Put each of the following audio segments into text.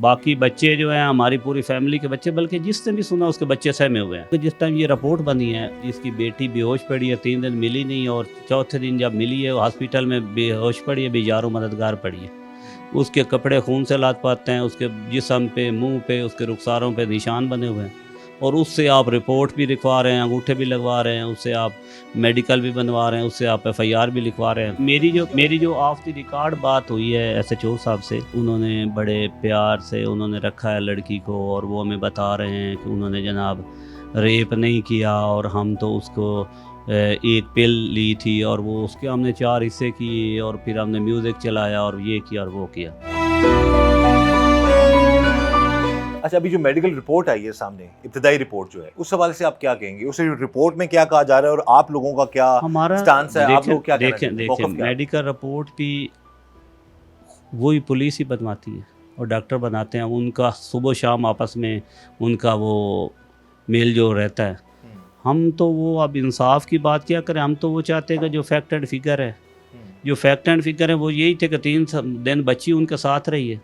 باقی بچے جو ہیں ہماری پوری فیملی کے بچے، بلکہ جس نے بھی سنا اس کے بچے سہمے ہوئے ہیں. جس ٹائم یہ رپورٹ بنی ہے جس کی بیٹی بے ہوش پڑی ہے، 3 دن ملی نہیں، اور چوتھے دن جب ملی ہے ہاسپٹل میں بے ہوش پڑی ہے، بیجار و مددگار پڑی ہے. اس کے کپڑے خون سے لات پاتے ہیں، اس کے جسم پہ، منہ پہ، اس کے رخساروں پہ نشان بنے ہوئے ہیں. اور اس سے آپ رپورٹ بھی لکھوا رہے ہیں، انگوٹھے بھی لگوا رہے ہیں، اس سے آپ میڈیکل بھی بنوا رہے ہیں، اس سے آپ FIR بھی لکھوا رہے ہیں. میری جو آف دی ریکارڈ بات ہوئی ہے SHO صاحب سے، انہوں نے بڑے پیار سے انہوں نے رکھا ہے لڑکی کو، اور وہ ہمیں بتا رہے ہیں کہ انہوں نے جناب ریپ نہیں کیا، اور ہم تو اس کو ایک پل لی تھی، اور وہ اس کے ہم نے 4 حصے کیے، اور پھر ہم نے میوزک چلایا اور یہ کیا اور وہ کیا. اچھا، ابھی جو میڈیکل رپورٹ آئی ہے سامنے، ابتدائی رپورٹ جو ہے، اس حوالے سے آپ کیا کہیں گے؟ اس رپورٹ میں کیا کہا جا رہا ہے اور آپ لوگوں کا کیا سٹانس ہے؟ آپ لوگ کیا کہنا چاہتے ہیں؟ دیکھیں میڈیکل رپورٹ بھی وہی پولیس ہی بنواتی ہے اور ڈاکٹر بناتے ہیں. ان کا صبح و شام آپس میں ان کا وہ میل جو رہتا ہے. ہم تو وہ اب انصاف کی بات کیا کریں، ہم تو وہ چاہتے ہیں کہ جو فیکٹ اینڈ فگر ہے، جو فیکٹ اینڈ فگر ہے وہ یہی تھے کہ 3 دن بچی ان کے ساتھ رہی ہے،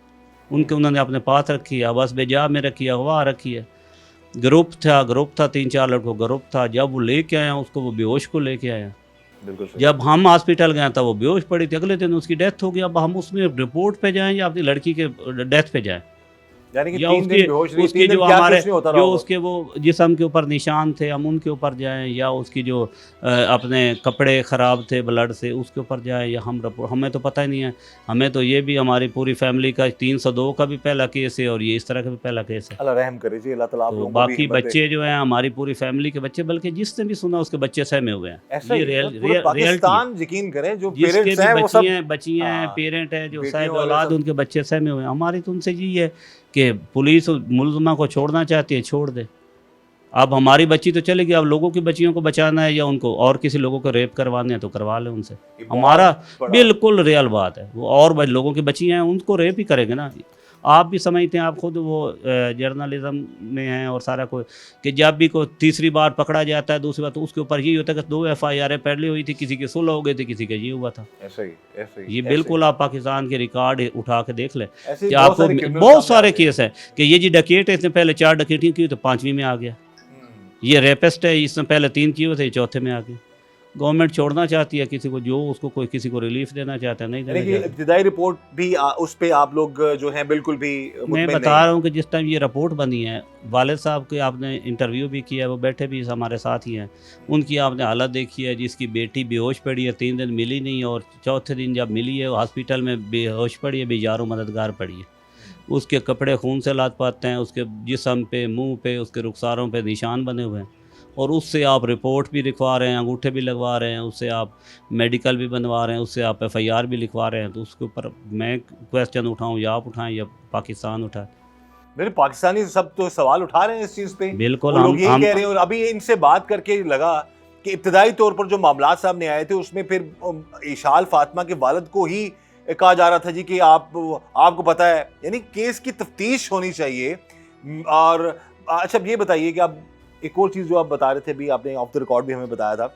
انہوں نے اپنے پاس رکھی ہے، بس بیجا میں رکھی ہے، اغوا رکھی ہے. گروپ تھا 3-4 لڑکوں گروپ تھا. جب وہ لے کے آیا اس کو، وہ بے ہوش کو لے کے آیا. جب ہم ہاسپٹل گئے تھا وہ بے ہوش پڑی تھی، اگلے دن اس کی ڈیتھ ہو گئی. اب ہم اس میں رپورٹ پہ جائیں یا اپنی لڑکی کے ڈیتھ پہ جائیں، یعنی کہ یا 3 دن بے ہوش رہی، 3 دن جو کیا ہمارے کچھ نہیں ہوتا جو رہا اس کے وہ جسم کے اوپر نشان تھے ہم ان کے اوپر جائیں، یا اس کی جو اپنے کپڑے خراب تھے بلڈ سے اس کے اوپر جائیں، یا ہم رپورٹ، ہمیں تو پتہ ہی نہیں ہے. ہمیں تو یہ بھی ہماری پوری فیملی کا 302 کا بھی پہلا کیس ہے، اور یہ اس طرح کا بھی پہلا کیس ہے. اللہ رحم کرے جی، اللہ تعالیٰ آپ تو لوگوں کو بھی باقی ہمت دے. بچے جو ہیں ہماری پوری فیملی کے بچے، بلکہ جس نے بھی سنا اس کے بچے سہمے ہوئے ہیں. ایسا یہ ہی پورا پاکستان یقین کریں، جو جس کے پیرنٹس بھی ہیں وہ سب بچیاں ہیں، پیرنٹ ہیں جو بیٹیوں صاحب والے اولاد سب. ان کے بچے سہمے ہوئے ہیں. ہماری تو ان سے یہی ہے کہ پولیس ملزمہ کو چھوڑنا چاہتی ہے چھوڑ دے. اب ہماری بچی تو چلے گی، اب لوگوں کی بچیوں کو بچانا ہے یا ان کو اور کسی لوگوں کو ریپ کروانے ہیں تو کروا لیں ان سے. ہمارا بالکل ریئل بات ہے. وہ اور لوگوں کی بچیاں ہیں ان کو ریپ ہی کریں گے نا. آپ بھی سمجھتے ہیں، آپ خود وہ جرنلزم میں ہیں اور سارا کوئی، کہ جب بھی کوئی تیسری بار پکڑا جاتا ہے، دوسری بار تو اس کے اوپر یہی ہوتا ہے کہ 2 FIR پہلے ہوئی تھی، کسی کی 16 ہو گئی تھی، کسی کا یہ ہوا تھا. یہ بالکل آپ پاکستان کے ریکارڈ اٹھا کے دیکھ لیں کہ آپ کو بہت سارے کیس ہیں کہ یہ جی ڈکیٹ ہے، اس نے پہلے 4 ڈکیٹیں کی تو 5ویں میں آ گیا. یہ ریپسٹ ہے، اس نے پہلے 3 کیے ہوئے تھے، 4تھے میں آ گئے. گورنمنٹ چھوڑنا چاہتی ہے کسی کو، جو اس کو کوئی کسی کو ریلیف دینا چاہتا ہے نہیں دینا چاہتا. ابتدائی رپورٹ بھی اس پہ آپ لوگ جو ہیں بالکل بھی میں بتا رہا ہوں کہ جس ٹائم یہ رپورٹ بنی ہے، والد صاحب کے آپ نے انٹرویو بھی کیا ہے، وہ بیٹھے بھی ہمارے ساتھ ہی ہیں. ان کی آپ نے حالت دیکھی ہے، جس کی بیٹی بے ہوش پڑی ہے، 3 دن ملی نہیں، اور چوتھے دن جب ملی ہے ہاسپٹل میں بے ہوش پڑی ہے، بیجار و مددگار پڑی ہے. اس کے کپڑے خون سے لات پاتے ہیں، اس کے جسم پہ، منہ پہ، اس کے رخساروں پہ نشان بنے ہوئے ہیں. اور اس سے آپ رپورٹ بھی لکھوا رہے ہیں، انگوٹھے بھی لگوا رہے ہیں، اس سے آپ میڈیکل بھی بنوا رہے ہیں، اس سے آپ FIR بھی لکھوا رہے ہیں. تو اس کے اوپر میں کویسچن اٹھاؤں یا آپ اٹھائیں یا پاکستان اٹھائے؟ میرے پاکستانی سب تو سوال اٹھا رہے ہیں اس چیز پہ. بالکل لوگ یہی کہہ رہے ہیں. اور ابھی ان سے بات کر کے لگا کہ ابتدائی طور پر جو معاملات سامنے آئے تھے اس میں پھر ایشال فاطمہ کے والد کو ہی کہا جا رہا تھا جی کہ آپ کو پتہ ہے، یعنی کیس کی تفتیش ہونی چاہیے. اور اچھا یہ بتائیے کہ اب ایک اور چیز جو آپ بتا رہے تھے، بھی آپ نے آف دا ریکارڈ بھی ہمیں بتایا تھا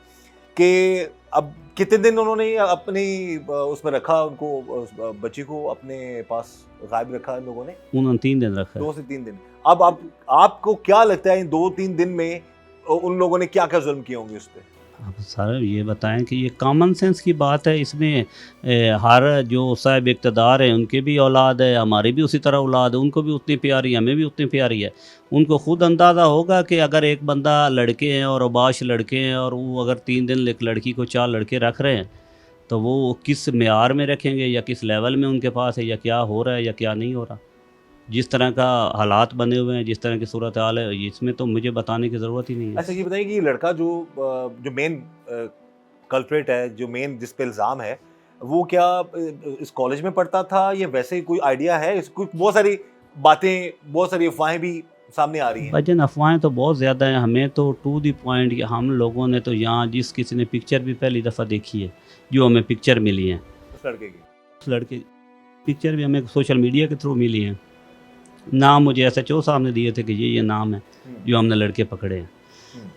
کہ اب کتنے دن انہوں نے اپنی اس میں رکھا، ان کو بچی کو اپنے پاس غائب رکھا ان لوگوں نے؟ انہوں نے 3 دن رکھا، 2 سے 3 دن. اب آپ کو کیا لگتا ہے ان 2-3 دن میں ان لوگوں نے کیا کیا ظلم کیے ہوں گے اس پہ؟ اب سر یہ بتائیں کہ یہ کامن سینس کی بات ہے. اس میں ہر جو صاحب اقتدار ہیں ان کی بھی اولاد ہے، ہماری بھی اسی طرح اولاد ہے، ان کو بھی اتنی پیاری ہے، ہمیں بھی اتنی پیاری ہے. ان کو خود اندازہ ہوگا کہ اگر ایک بندہ لڑکے ہیں اور اوباش لڑکے ہیں، اور وہ اگر 3 دن ایک لڑکی کو 4 لڑکے رکھ رہے ہیں تو وہ کس معیار میں رکھیں گے، یا کس لیول میں ان کے پاس ہے، یا کیا ہو رہا ہے یا کیا نہیں ہو رہا. جس طرح کا حالات بنے ہوئے ہیں، جس طرح کی صورتحال ہے، اس میں تو مجھے بتانے کی ضرورت ہی نہیں ہے. اچھا یہ بتائیے کہ یہ لڑکا جو مین کلپریٹ ہے، جو مین جس پہ الزام ہے، وہ کیا اس کالج میں پڑھتا تھا یا ویسے کوئی آئیڈیا ہے؟ بہت ساری باتیں، بہت ساری افواہیں بھی سامنے آ رہی ہیں. بھجن افواہیں تو بہت زیادہ ہیں. ہمیں تو ٹو دی پوائنٹ، ہم لوگوں نے تو یہاں جس کسی نے پکچر بھی پہلی دفعہ دیکھی ہے، جو ہمیں پکچر ملی ہیں اس لڑکے کی، اس لڑکے پکچر بھی ہمیں سوشل میڈیا کے تھرو ملی ہیں. نام مجھے SHO صاحب نے دیے تھے کہ یہ نام ہے جو ہم نے لڑکے پکڑے ہیں.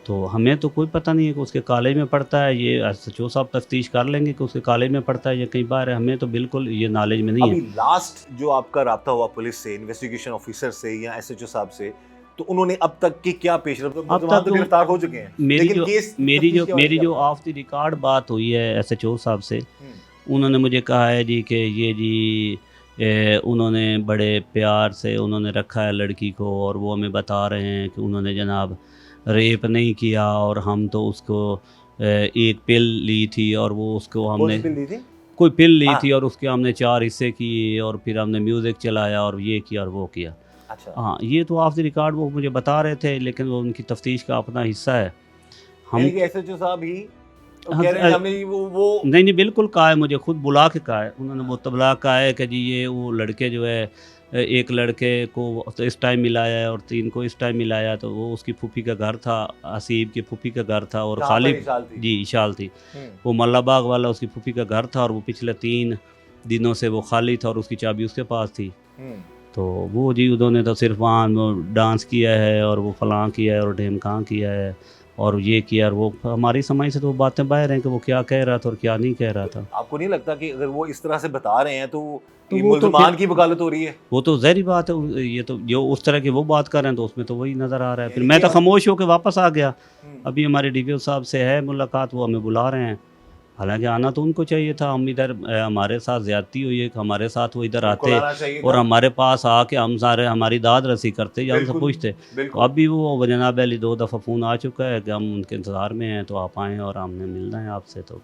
تو ہمیں تو کوئی پتہ نہیں ہے کہ اس کے کالج میں پڑھتا ہے. یہ SHO صاحب تفتیش کر لیں گے کہ اس کے کالج میں پڑھتا ہے یا کئی بار ہے. ہمیں تو بالکل یہ نالج میں نہیں ہے. ابھی لاسٹ جو آپ کا رابطہ ہوا پولیس سے، انویسٹیگیشن آفیسر سے یا SHO صاحب سے، تو انہوں نے اب تک کی کیا پیش رفت؟ اب تک تو گرفتار ہو چکے ہیں. میری جو آف دی ریکارڈ بات ہوئی ہے SHO صاحب سے، انہوں نے مجھے کہا ہے جی کہ یہ جی انہوں نے بڑے پیار سے انہوں نے رکھا ہے لڑکی کو، اور وہ ہمیں بتا رہے ہیں کہ انہوں نے جناب ریپ نہیں کیا، اور ہم تو اس کو ایک پل لی تھی اور وہ اس کو ہم نے کوئی پل لی تھی اور اس کے ہم نے 4 حصے کیے اور پھر ہم نے میوزک چلایا اور یہ کیا اور وہ کیا. ہاں یہ تو آف دی ریکارڈ وہ مجھے بتا رہے تھے، لیکن وہ ان کی تفتیش کا اپنا حصہ ہے. ہم SHO صاحب ہی کہہ رہے ہیں ہم نے وہ نہیں بالکل کہا ہے، مجھے خود بلا کے کہا ہے انہوں نے. مطلع کہا ہے کہ جی یہ وہ لڑکے جو ہے، ایک لڑکے کو اس ٹائم ملایا ہے اور 3 کو اس ٹائم ملایا، تو وہ اس کی پھوپھی کا گھر تھا، حسیب کی پھوپھی کا گھر تھا، اور خالی جی اشال تھی، وہ ملہ باغ والا اس کی پھوپھی کا گھر تھا، اور وہ پچھلے 3 دنوں سے وہ خالی تھا اور اس کی چابی اس کے پاس تھی. تو وہ جی انہوں نے تو صرف وہاں ڈانس کیا ہے اور وہ فلاں کیا ہے اور ڈھیمکاں کیا ہے اور یہ کیا، اور وہ ہماری سمجھ سے تو وہ باتیں باہر ہیں کہ وہ کیا کہہ رہا تھا اور کیا نہیں کہہ رہا تھا. آپ کو نہیں لگتا کہ اگر وہ اس طرح سے بتا رہے ہیں تو ملزمان کی وکالت ہو رہی ہے؟ وہ تو ظاہری بات ہے، یہ تو جو اس طرح کی وہ بات کر رہے ہیں تو اس میں تو وہی نظر آ رہا ہے. پھر میں تو خاموش ہو کے واپس آ گیا. ابھی ہمارے DPO صاحب سے ہے ملاقات، وہ ہمیں بلا رہے ہیں. حالانکہ آنا تو ان کو چاہیے تھا. ہم ادھر ہمارے ساتھ زیادتی ہوئی ہے کہ ہمارے ساتھ وہ ادھر آتے اور ہمارے پاس آ کے ہم سارے ہماری داد رسی کرتے یا ہم سے پوچھتے. تو اب بھی وہ جناب علی 2 دفعہ فون آ چکا ہے کہ ہم ان کے انتظار میں ہیں، تو آپ آئیں اور ہم نے ملنا ہے آپ سے. تو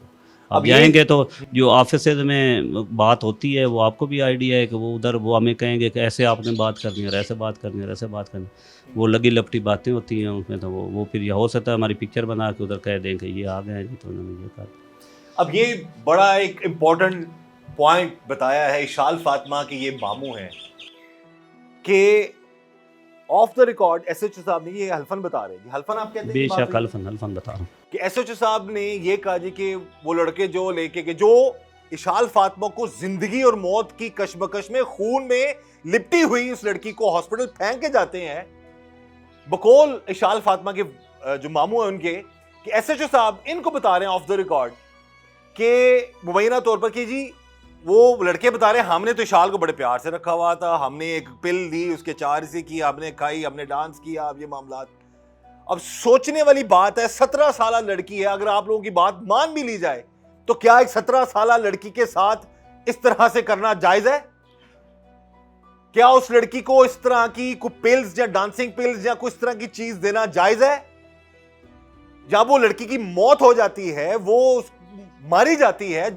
اب جائیں گے تو جو آفیسز میں بات ہوتی ہے وہ آپ کو بھی آئیڈیا ہے کہ وہ ادھر وہ ہمیں کہیں گے کہ ایسے آپ نے بات کرنی ہے اور ایسے بات کرنی ہے اور ایسے بات کرنی ہے. وہ لگی لپٹی باتیں ہوتی ہیں اس میں. تو وہ پھر یہ ہو سکتا ہے ہماری پکچر بنا کے ادھر کہہ دیں کہ یہ آ گئے جی تو انہوں نے یہ کہا. اب یہ بڑا ایک امپورٹنٹ پوائنٹ بتایا ہے اشال فاطمہ کی یہ ماموں ہیں کہ آف دا ریکارڈ SHO صاحب نے یہ حلفن بتا رہے ہیں. حلفن آپ کہتے ہیں؟ بے شک حلفن بتا رہا ہوں کہ SHO صاحب نے یہ کہا جی کہ وہ لڑکے جو لے کے جو اشال فاطمہ کو زندگی اور موت کی کشمکش میں خون میں لپٹی ہوئی اس لڑکی کو ہاسپٹل پھینک کے جاتے ہیں، بقول اشال فاطمہ کے جو ماموں ہیں ان کے، کہ SHO صاحب ان کو بتا رہے ہیں آف دا ریکارڈ کہ مبینہ طور پر کہ جی وہ لڑکے بتا رہے ہیں ہم نے تو اشال کو بڑے پیار سے رکھا ہوا تھا، ہم نے ایک پل دی، اس کے 4 حصے کی، ہم نے کھائی، ہم نے ڈانس کیا. اب یہ معاملات، اب سوچنے والی بات ہے، 17 سالہ لڑکی ہے. اگر آپ لوگوں کی بات مان بھی لی جائے تو کیا ایک 17 سالہ لڑکی کے ساتھ اس طرح سے کرنا جائز ہے؟ کیا اس لڑکی کو اس طرح کی کوئی پلز یا ڈانسنگ پلز یا کوئی اس طرح کی چیز دینا جائز ہے؟ جب وہ لڑکی کی موت ہو جاتی ہے، وہ ماری جاتی ہے،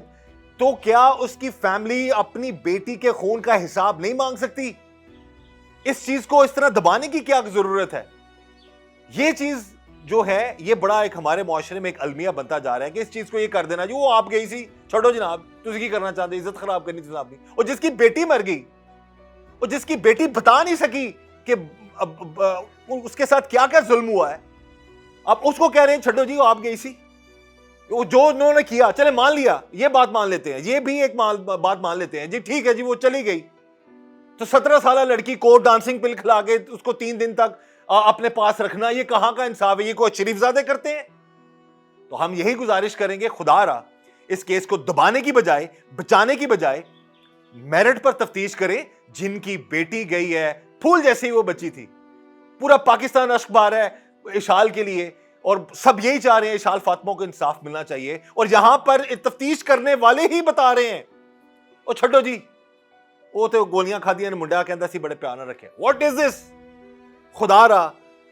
تو کیا اس کی فیملی اپنی بیٹی کے خون کا حساب نہیں مانگ سکتی؟ اس چیز کو اس طرح دبانے کی کیا ضرورت ہے؟ یہ چیز جو ہے یہ بڑا ایک ہمارے معاشرے میں ایک المیہ بنتا جا رہا ہے کہ اس چیز کو یہ کر دینا جو وہ آپ گئی سی، چھوڑو جناب تسی کی کرنا چاہتے، عزت خراب کرنی تھی صاحب نے. اور جس کی بیٹی مر گئی اور جس کی بیٹی بتا نہیں سکی کہ اس کے ساتھ کیا کیا ظلم ہوا ہے، اب اس کو کہہ رہے ہیں چھوڑو جی وہ آپ گئی سی، جو انہوں نے کیا چلے مان لیا، یہ بات مان لیتے ہیں، یہ بھی ایک بات مان لیتے ہیں جی ٹھیک ہے جی وہ چلی گئی. تو 17 سالہ لڑکی کو ڈانسنگ پل کھلا کے اس کو 3 دن تک اپنے پاس رکھنا، یہ کہاں کا انصاف ہے؟ یہ کوئی شریف زادے کرتے ہیں؟ تو ہم یہی گزارش کریں گے خدا را اس کیس کو دبانے کی بجائے، بچانے کی بجائے میرٹ پر تفتیش کریں. جن کی بیٹی گئی ہے، پھول جیسی وہ بچی تھی، پورا پاکستان اشک بار ہے اشال کے لیے، اور سب یہی چاہ رہے ہیں اشال فاطمہ کو انصاف ملنا چاہیے، اور یہاں پر تفتیش کرنے والے ہی بتا رہے ہیں اور چھٹو جی وہ تو گولیاں کھا دیا نے منڈا کہندا سی بڑے پیار نہ رکھے. واٹ از دس؟ خدا را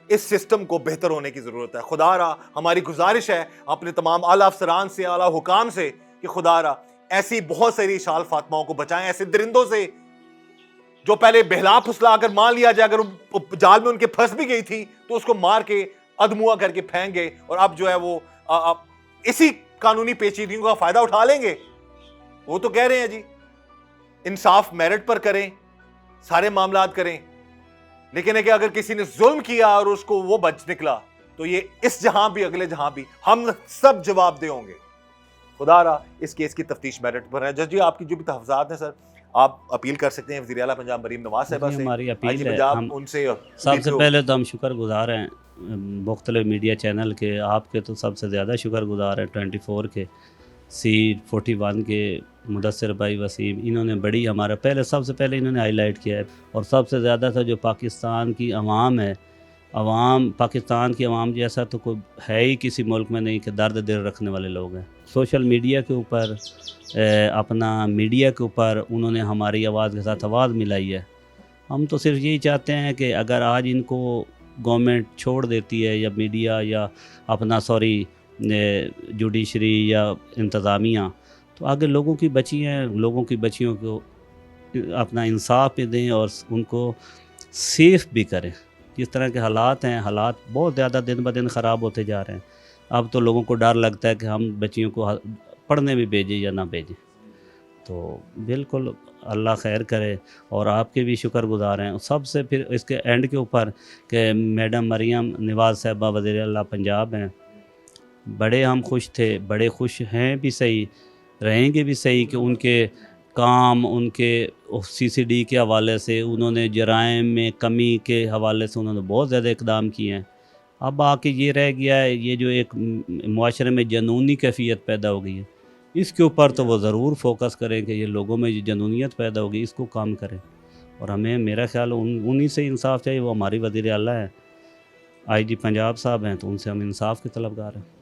اس سسٹم کو بہتر ہونے کی ضرورت ہے. خدا را ہماری گزارش ہے اپنے تمام اعلیٰ افسران سے، اعلیٰ حکام سے کہ خدا را ایسی بہت ساری اشال فاطمہوں کو بچائیں، ایسے درندوں سے جو پہلے بہلا پھسلا کر مان لیا جائے اگر جال میں ان کے پھنس بھی گئی تھی تو اس کو مار کے ادموا کر کے پھینک گئے، اور اب جو ہے وہ اسی قانونی پیچیدگیوں کا فائدہ اٹھا لیں گے. وہ تو کہہ رہے ہیں جی انصاف میرٹ پر کریں، سارے معاملات کریں، لیکن ہے کہ اگر کسی نے ظلم کیا اور اس کو وہ بچ نکلا تو یہ اس جہاں بھی اگلے جہاں بھی ہم سب جواب دہ ہوں گے. خدا را اس کیس کی تفتیش میرٹ پر ہے. جج جی آپ کی جو بھی تحفظات ہیں سر آپ اپیل کر سکتے ہیں وزیر اعلیٰ پنجاب مریم نواز صاحبہ سے. ہماری اپیل ہے، ان سے سب سے پہلے تو ہم شکر گزار ہیں مختلف میڈیا چینل کے، آپ کے تو سب سے زیادہ شکر گزار ہیں، 24 کے، C41 کے مدثر بھائی، وسیم، انہوں نے بڑی ہمارا سب سے پہلے انہوں نے ہائی لائٹ کیا ہے، اور سب سے زیادہ تھا جو پاکستان کی عوام ہے، پاکستان کی عوام جیسا تو کوئی ہے ہی کسی ملک میں نہیں کہ درد دل رکھنے والے لوگ ہیں۔ سوشل میڈیا کے اوپر، اپنا میڈیا کے اوپر انہوں نے ہماری آواز کے ساتھ آواز ملائی ہے۔ ہم تو صرف یہی چاہتے ہیں کہ اگر آج ان کو گورنمنٹ چھوڑ دیتی ہے، یا میڈیا، یا اپنا جوڈیشری یا انتظامیہ، تو آگے لوگوں کی بچی ہیں، لوگوں کی بچیوں کو اپنا انصاف بھی دیں اور ان کو سیف بھی کریں۔ جس طرح کے حالات ہیں، حالات بہت زیادہ دن بہ دن خراب ہوتے جا رہے ہیں۔ اب تو لوگوں کو ڈر لگتا ہے کہ ہم بچیوں کو پڑھنے بھی بھیجیں یا نہ بھیجیں۔ تو بالکل اللہ خیر کرے، اور آپ کے بھی شکر گزار ہیں سب سے۔ پھر اس کے اینڈ کے اوپر کہ میڈم مریم نواز صاحبہ وزیر اعلیٰ پنجاب ہیں، بڑے ہم خوش تھے، بڑے خوش ہیں بھی صحیح، رہیں گے بھی صحیح کہ ان کے کام، ان کے CCD کے حوالے سے، انہوں نے جرائم میں کمی کے حوالے سے انہوں نے بہت زیادہ اقدام کیے ہیں۔ اب آ کے یہ رہ گیا ہے، یہ جو ایک معاشرے میں جنونی کیفیت پیدا ہو گئی ہے، اس کے اوپر تو وہ ضرور فوکس کریں کہ یہ لوگوں میں جو جنونیت پیدا ہوگی اس کو کام کریں، اور ہمیں میرا خیال انہی سے انصاف چاہیے۔ وہ ہماری وزیر اعلیٰ ہیں، IG پنجاب صاحب ہیں، تو ان سے ہم انصاف کے طلبگار ہیں۔